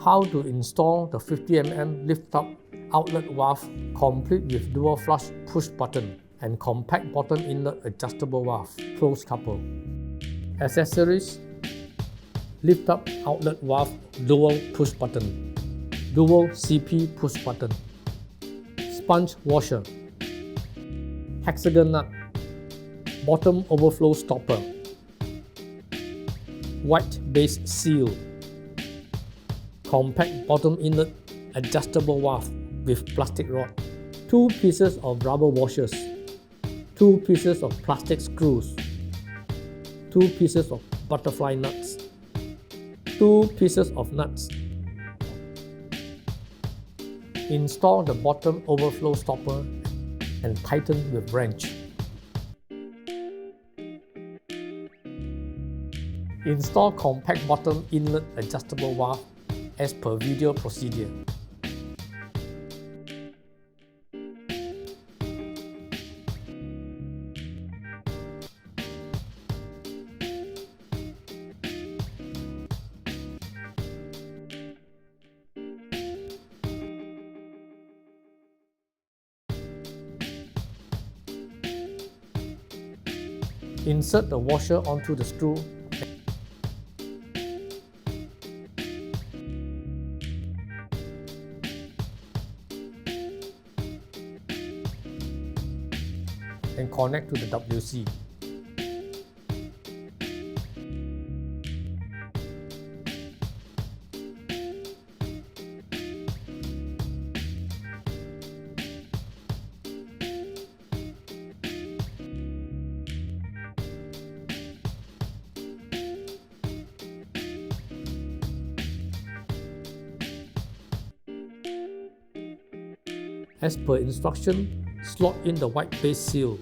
How to install the 50mm lift-up outlet valve complete with dual flush push button and compact bottom inlet adjustable valve, close couple. Accessories: lift-up outlet valve dual push button, dual CP push button, sponge washer, hexagon nut, bottom overflow stopper, white base seal, compact bottom inlet adjustable valve with plastic rod, 2 pieces of rubber washers, 2 pieces of plastic screws, 2 pieces of butterfly nuts, 2 pieces of nuts. Install the bottom overflow stopper and tighten with wrench. Install compact bottom inlet adjustable valve as per video procedure. Insert the washer onto the screw and connect to the WC. As per instruction, slot in the white base seal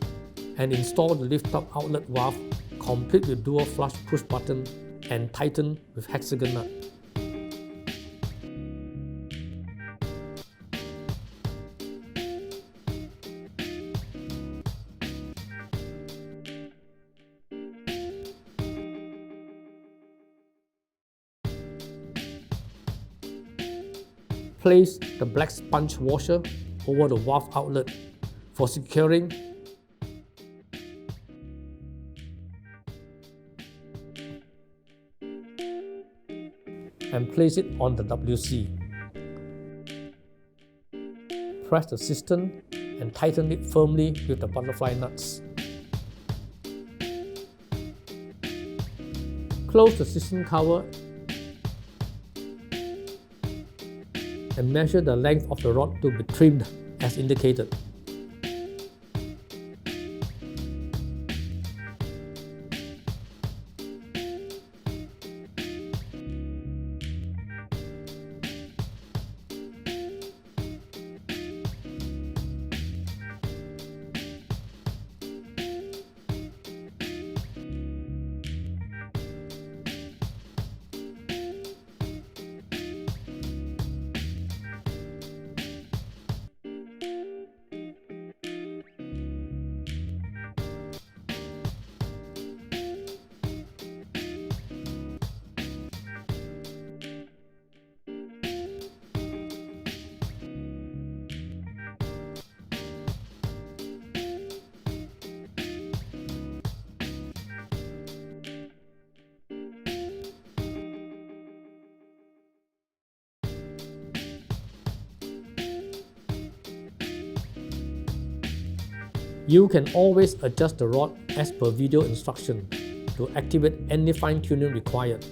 and install the lift-up outlet valve complete with dual flush push button and tighten with hexagon nut. Place the black sponge washer over the valve outlet for securing and place it on the WC. Press the cistern and tighten it firmly with the butterfly nuts. Close the cistern cover and measure the length of the rod to be trimmed as indicated. You can always adjust the rod as per video instruction to activate any fine-tuning required.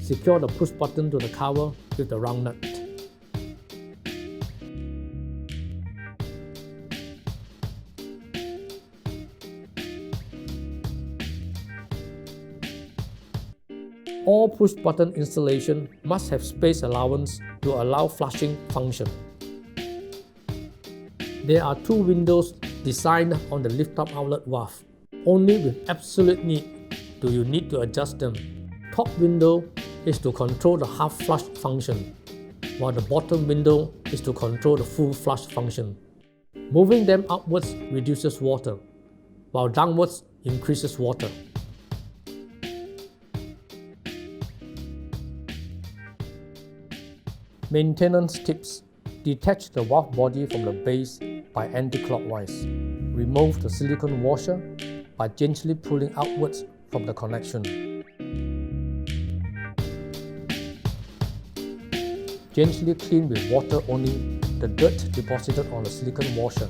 Secure the push button to the cover with the round nut. All push button installation must have space allowance to allow flushing function. There are 2 windows designed on the lift-up outlet valve. Only with absolute need do you need to adjust them. Top window is to control the half flush function, while the bottom window is to control the full flush function. Moving them upwards reduces water, while downwards increases water. Maintenance tips: detach the valve body from the base by anti-clockwise. Remove the silicone washer by gently pulling outwards from the connection. Gently clean with water only the dirt deposited on the silicone washer,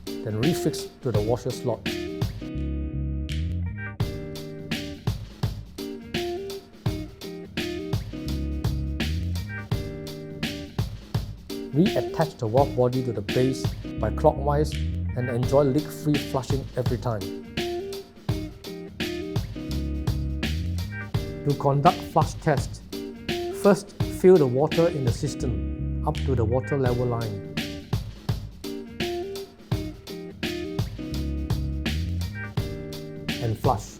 then refix to the washer slot. Reattach the valve body to the base by clockwise and enjoy leak-free flushing every time. To conduct flush test, first fill the water in the cistern up to the water level line. And flush.